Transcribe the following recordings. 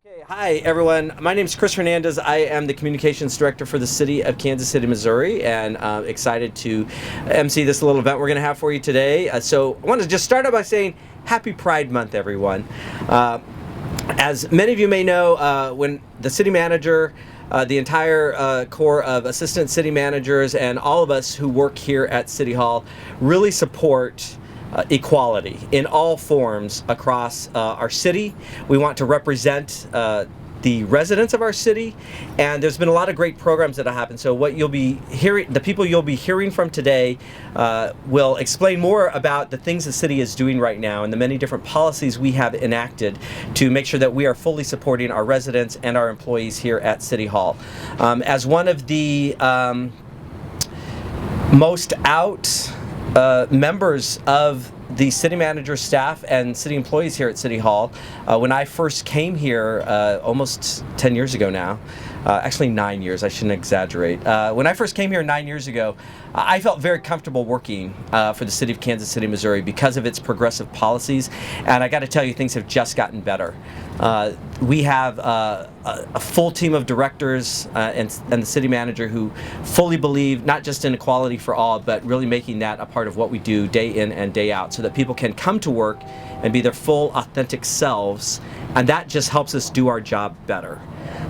Okay, hi everyone. My name is Chris Hernandez. I am the Communications Director for the City of Kansas City, Missouri, and excited to MC this little event we're going to have for you today. So I want to just start out by saying Happy Pride Month, everyone. As many of you may know, when the city manager, the entire corps of assistant city managers, and all of us who work here at City Hall really support equality in all forms across our city. We want to represent the residents of our city, and there's been a lot of great programs that have happened. So what you'll be hearing, the people you'll be hearing from today will explain more about the things the city is doing right now and the many different policies we have enacted to make sure that we are fully supporting our residents and our employees here at City Hall. As one of the most out members of the city manager staff and city employees here at City Hall, when I first came here almost 10 years ago now, actually 9 years, I shouldn't exaggerate. When I first came here 9 years ago, I felt very comfortable working for the city of Kansas City, Missouri because of its progressive policies, and I got to tell you, things have just gotten better. We have a full team of directors and the city manager who fully believe not just in equality for all, but really making that a part of what we do day in and day out so that people can come to work and be their full, authentic selves, and that just helps us do our job better.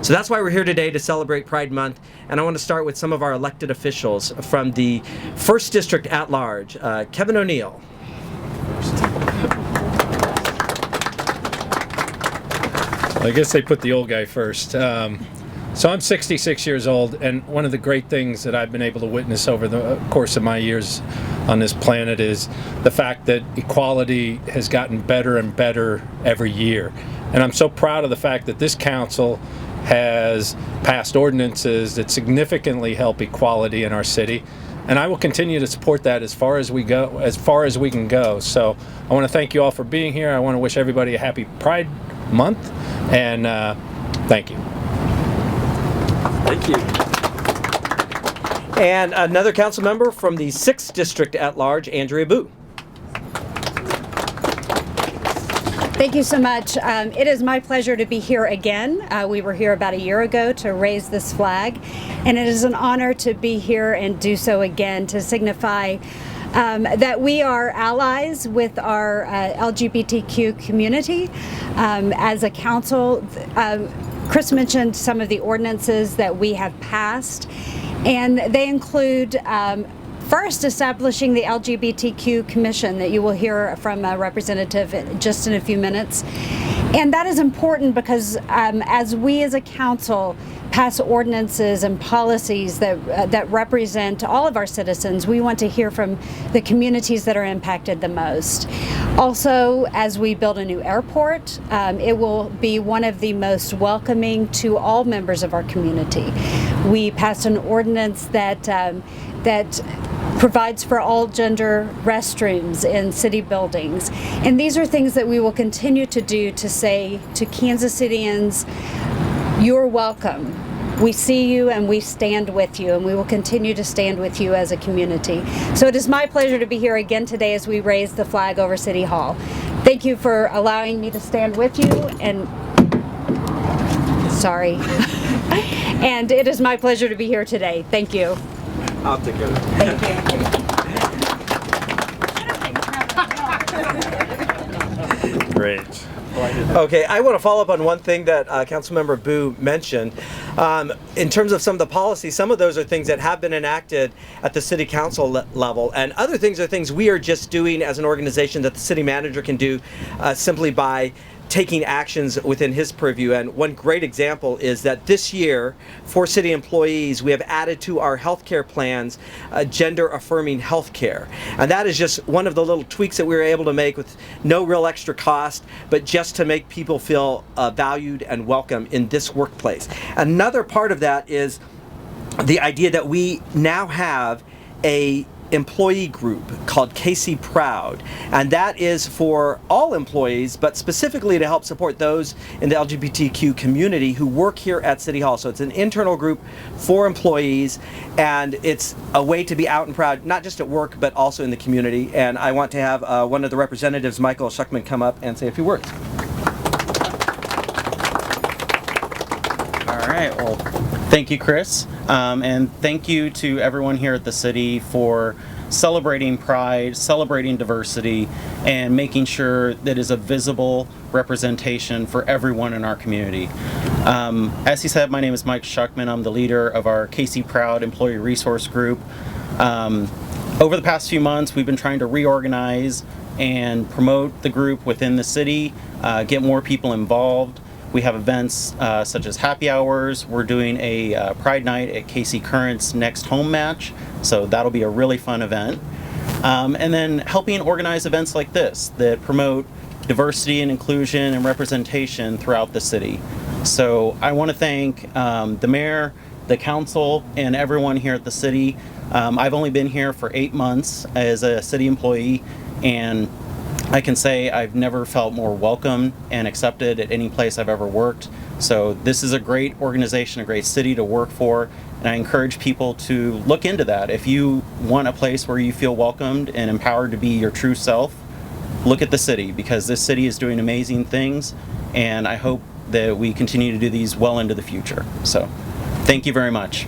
So that's why we're here today to celebrate Pride Month, and I want to start with some of our elected officials from the 1st District at large. Kevin O'Neill. I guess they put the old guy first. So I'm 66 years old, and one of the great things that I've been able to witness over the course of my years on this planet is the fact that equality has gotten better and better every year. And I'm so proud of the fact that this council has passed ordinances that significantly help equality in our city. And I will continue to support that as far as we can go. So I want to thank you all for being here. I want to wish everybody a happy Pride Month, and thank you. Thank you. And another council member from the 6th District at large, Andrea Boo. Thank you so much. It is my pleasure to be here again. We were here about a year ago to raise this flag, and it is an honor to be here and do so again to signify that we are allies with our LGBTQ community. As a council, Chris mentioned some of the ordinances that we have passed, and they include first, establishing the LGBTQ Commission that you will hear from a representative just in a few minutes. And that is important because as we as a council pass ordinances and policies that represent all of our citizens, we want to hear from the communities that are impacted the most. Also, as we build a new airport, it will be one of the most welcoming to all members of our community. We passed an ordinance that provides for all gender restrooms in city buildings. And these are things that we will continue to do to say to Kansas Cityans, you're welcome. We see you and we stand with you, and we will continue to stand with you as a community. So it is my pleasure to be here again today as we raise the flag over City Hall. Thank you for allowing me to stand with you, and sorry. And it is my pleasure to be here today. Thank you. I'll take it. Thank you. Great. Okay, I want to follow up on one thing that Councilmember Boo mentioned. In terms of some of the policies, some of those are things that have been enacted at the city council level, and other things are things we are just doing as an organization that the city manager can do simply by taking actions within his purview. And one great example is that this year, for city employees, we have added to our healthcare plans gender affirming healthcare. And that is just one of the little tweaks that we were able to make with no real extra cost, but just to make people feel valued and welcome in this workplace. Another part of that is the idea that we now have a employee group called KC Proud, and that is for all employees, but specifically to help support those in the LGBTQ community who work here at City Hall. So it's an internal group for employees, and it's a way to be out and proud, not just at work, but also in the community. And I want to have one of the representatives, Michael Schuckman, come up and say a few words. right, well, thank you, Chris. And thank you to everyone here at the city for celebrating Pride, celebrating diversity, and making sure that is a visible representation for everyone in our community. As he said, my name is Mike Schuckman. I'm the leader of our KC Proud Employee Resource Group. Over the past few months, we've been trying to reorganize and promote the group within the city, get more people involved. We have events such as happy hours. We're doing a Pride Night at KC Current's next home match, so that'll be a really fun event. And then helping organize events like this that promote diversity and inclusion and representation throughout the city. So I want to thank the mayor, the council, and everyone here at the city. I've only been here for 8 months as a city employee, and I can say I've never felt more welcome and accepted at any place I've ever worked. So this is a great organization, a great city to work for, and I encourage people to look into that. If you want a place where you feel welcomed and empowered to be your true self, look at the city, because this city is doing amazing things, and I hope that we continue to do these well into the future. So thank you very much.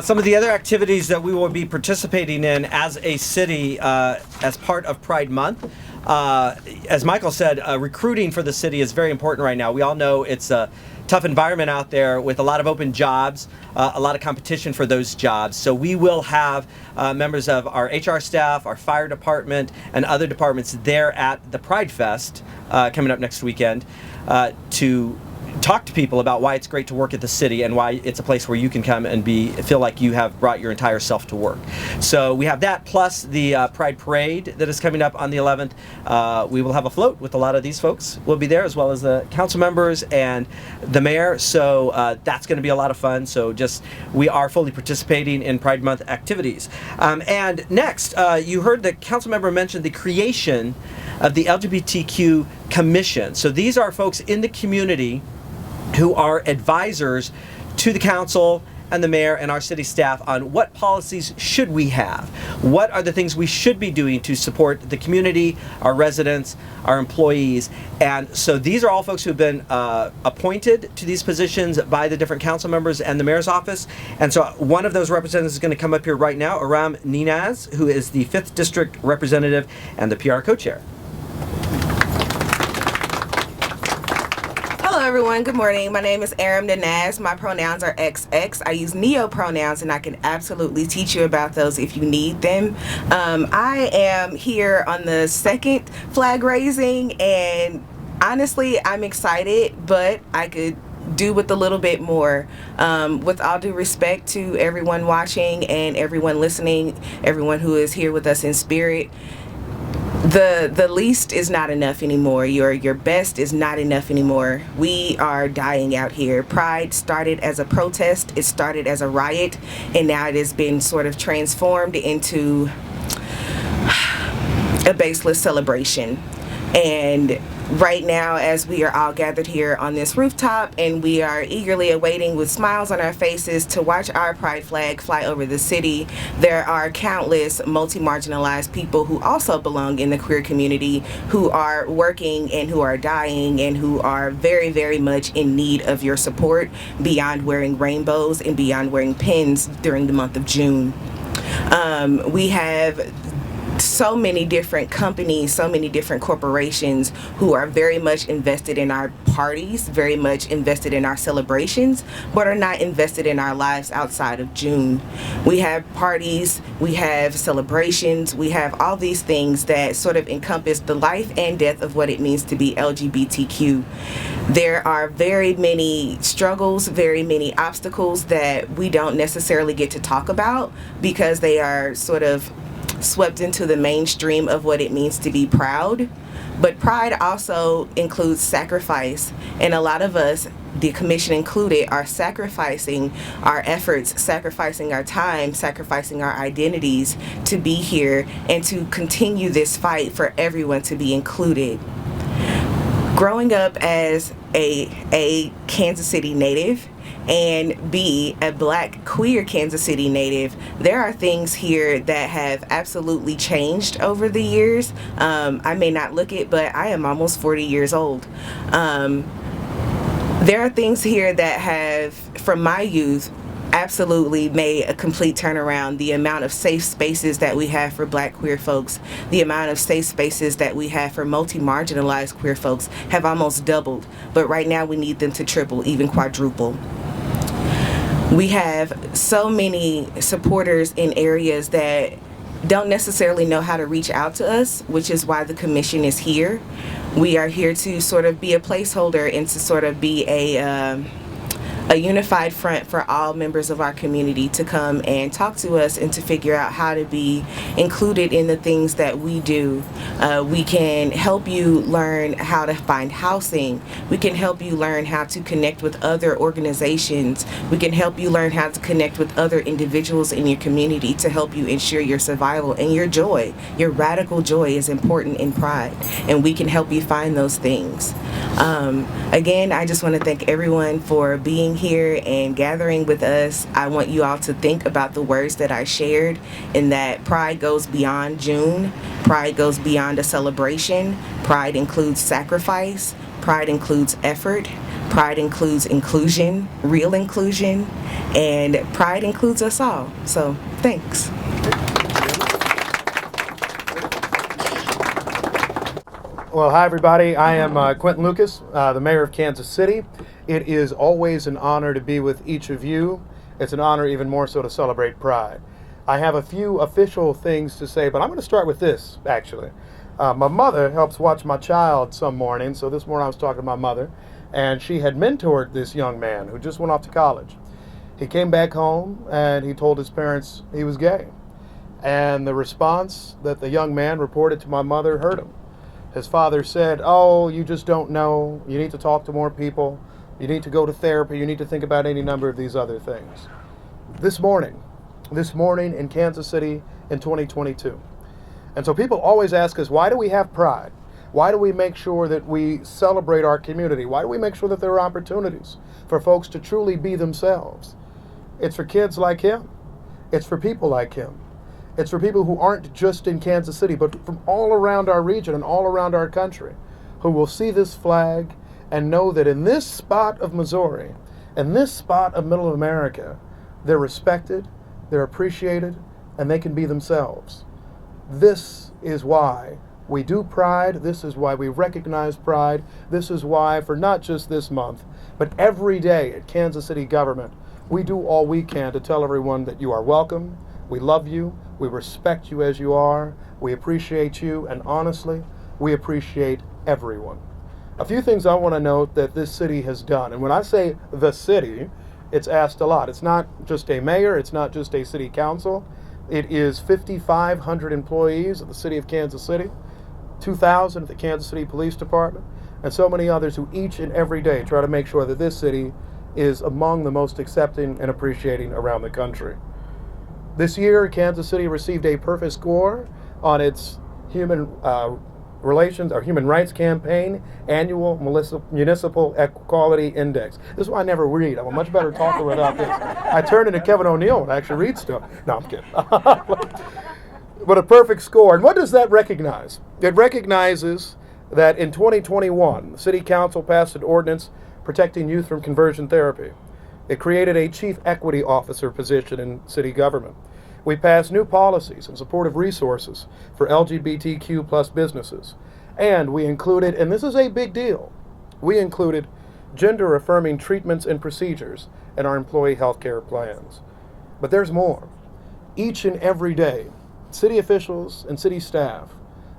Some of the other activities that we will be participating in as a city as part of Pride Month. As Michael said, recruiting for the city is very important right now. We all know it's a tough environment out there with a lot of open jobs, a lot of competition for those jobs. So we will have members of our HR staff, our fire department, and other departments there at the Pride Fest coming up next weekend to talk to people about why it's great to work at the city and why it's a place where you can come and feel like you have brought your entire self to work. So we have that, plus the Pride Parade that is coming up on the 11th. We will have a float with a lot of these folks. We'll be there, as well as the council members and the mayor. So that's going to be a lot of fun. So we are fully participating in Pride Month activities. And next, you heard the council member mention the creation of the LGBTQ Commission. So these are folks in the community who are advisors to the council and the mayor and our city staff on what policies should we have, what are the things we should be doing to support the community, our residents, our employees. And so these are all folks who have been appointed to these positions by the different council members and the mayor's office. And so one of those representatives is going to come up here right now, Aram Ninaz, who is the 5th District Representative and the PR co-chair. Hello everyone, good morning. My name is Aram Nanaz. My pronouns are XX. I use neo pronouns, and I can absolutely teach you about those if you need them. I am here on the second flag raising, and honestly I'm excited, but I could do with a little bit more. With all due respect to everyone watching and everyone listening, everyone who is here with us in spirit, the least is not enough anymore. Your best is not enough anymore. We are dying out here. Pride started as a protest, it started as a riot, and now it has been sort of transformed into a baseless celebration. And right now, as we are all gathered here on this rooftop, and we are eagerly awaiting with smiles on our faces to watch our pride flag fly over the city, there are countless multi-marginalized people who also belong in the queer community who are working and who are dying and who are very, very much in need of your support beyond wearing rainbows and beyond wearing pins during the month of June. We have so many different companies, so many different corporations who are very much invested in our parties, very much invested in our celebrations, but are not invested in our lives outside of June. We have parties, we have celebrations, we have all these things that sort of encompass the life and death of what it means to be LGBTQ. There are very many struggles, very many obstacles that we don't necessarily get to talk about because they are sort of swept into the mainstream of what it means to be proud. But pride also includes sacrifice, and a lot of us, the commission included, are sacrificing our efforts, sacrificing our time, sacrificing our identities to be here and to continue this fight for everyone to be included. Growing up as a Kansas City native and B, a Black queer Kansas City native, there are things here that have absolutely changed over the years. I may not look it, but I am almost 40 years old. There are things here that have, from my youth, absolutely made a complete turnaround. The amount of safe spaces that we have for Black queer folks, the amount of safe spaces that we have for multi-marginalized queer folks have almost doubled. But right now we need them to triple, even quadruple. We have so many supporters in areas that don't necessarily know how to reach out to us, which is why the commission is here. We are here to sort of be a placeholder and to sort of be a unified front for all members of our community to come and talk to us and to figure out how to be included in the things that we do. We can help you learn how to find housing. We can help you learn how to connect with other organizations. We can help you learn how to connect with other individuals in your community to help you ensure your survival and your joy. Your radical joy is important in Pride, and we can help you find those things. Again, I just want to thank everyone for being here and gathering with us. I want you all to think about the words that I shared, in that Pride goes beyond June. Pride goes beyond a celebration. Pride includes sacrifice. Pride includes effort. Pride includes inclusion, real inclusion, and Pride includes us all. So, thanks. Well, hi everybody. I am Quinton Lucas, the mayor of Kansas City. It is always an honor to be with each of you. It's an honor even more so to celebrate Pride. I have a few official things to say, but I'm going to start with this, actually. My mother helps watch my child some mornings, so this morning I was talking to my mother, and she had mentored this young man who just went off to college. He came back home, and he told his parents he was gay. And the response that the young man reported to my mother hurt him. His father said, "Oh, you just don't know. You need to talk to more people. You need to go to therapy. You need to think about any number of these other things." This morning in Kansas City in 2022. And so people always ask us, why do we have Pride? Why do we make sure that we celebrate our community? Why do we make sure that there are opportunities for folks to truly be themselves? It's for kids like him. It's for people like him. It's for people who aren't just in Kansas City, but from all around our region and all around our country, who will see this flag and know that in this spot of Missouri, in this spot of Middle America, they're respected, they're appreciated, and they can be themselves. This is why we do Pride. This is why we recognize Pride. This is why, for not just this month, but every day at Kansas City government, we do all we can to tell everyone that you are welcome, we love you, we respect you as you are, we appreciate you, and honestly, we appreciate everyone. A few things I want to note that this city has done, and when I say the city, it's asked a lot. It's not just a mayor, it's not just a city council, it is 5,500 employees of the city of Kansas City, 2,000 at the Kansas City Police Department, and so many others who each and every day try to make sure that this city is among the most accepting and appreciating around the country. This year, Kansas City received a perfect score on its Human Rights Campaign Annual Municipal Equality Index. This is why I never read. I'm a much better talker without this. I turn into Kevin O'Neill and actually read stuff. No, I'm kidding. But a perfect score. And what does that recognize? It recognizes that in 2021, the City Council passed an ordinance protecting youth from conversion therapy. It created a chief equity officer position in city government. We passed new policies and supportive resources for LGBTQ plus businesses. And we included, and this is a big deal, we included gender affirming treatments and procedures in our employee health care plans. But there's more. Each and every day, city officials and city staff,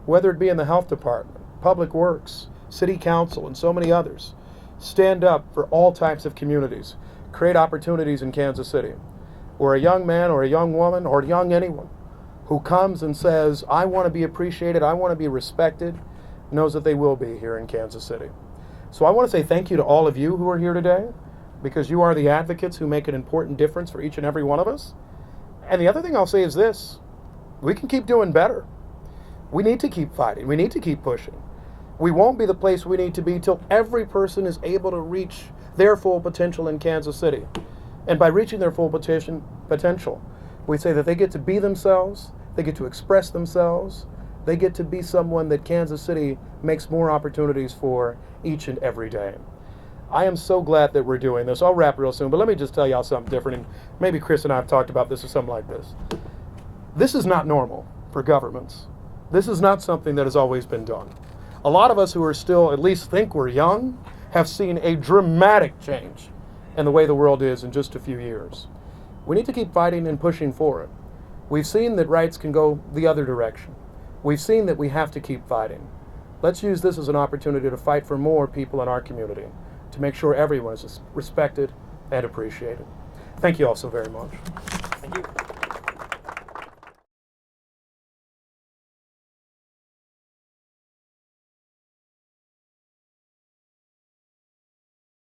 whether it be in the health department, public works, city council, and so many others, stand up for all types of communities, create opportunities in Kansas City, where a young man or a young woman or young anyone who comes and says, I want to be appreciated, I want to be respected, knows that they will be here in Kansas City. So I want to say thank you to all of you who are here today, because you are the advocates who make an important difference for each and every one of us. And the other thing I'll say is this: we can keep doing better. We need to keep fighting. We need to keep pushing. We won't be the place we need to be till every person is able to reach their full potential in Kansas City. And by reaching their full potential, we say that they get to be themselves, they get to express themselves, they get to be someone that Kansas City makes more opportunities for each and every day. I am so glad that we're doing this. I'll wrap real soon, but let me just tell y'all something different, and maybe Chris and I have talked about this or something like this. This is not normal for governments. This is not something that has always been done. A lot of us who are still, at least think we're young, have seen a dramatic change in the way the world is in just a few years. We need to keep fighting and pushing for it. We've seen that rights can go the other direction. We've seen that we have to keep fighting. Let's use this as an opportunity to fight for more people in our community, to make sure everyone is respected and appreciated. Thank you all so very much. Thank you.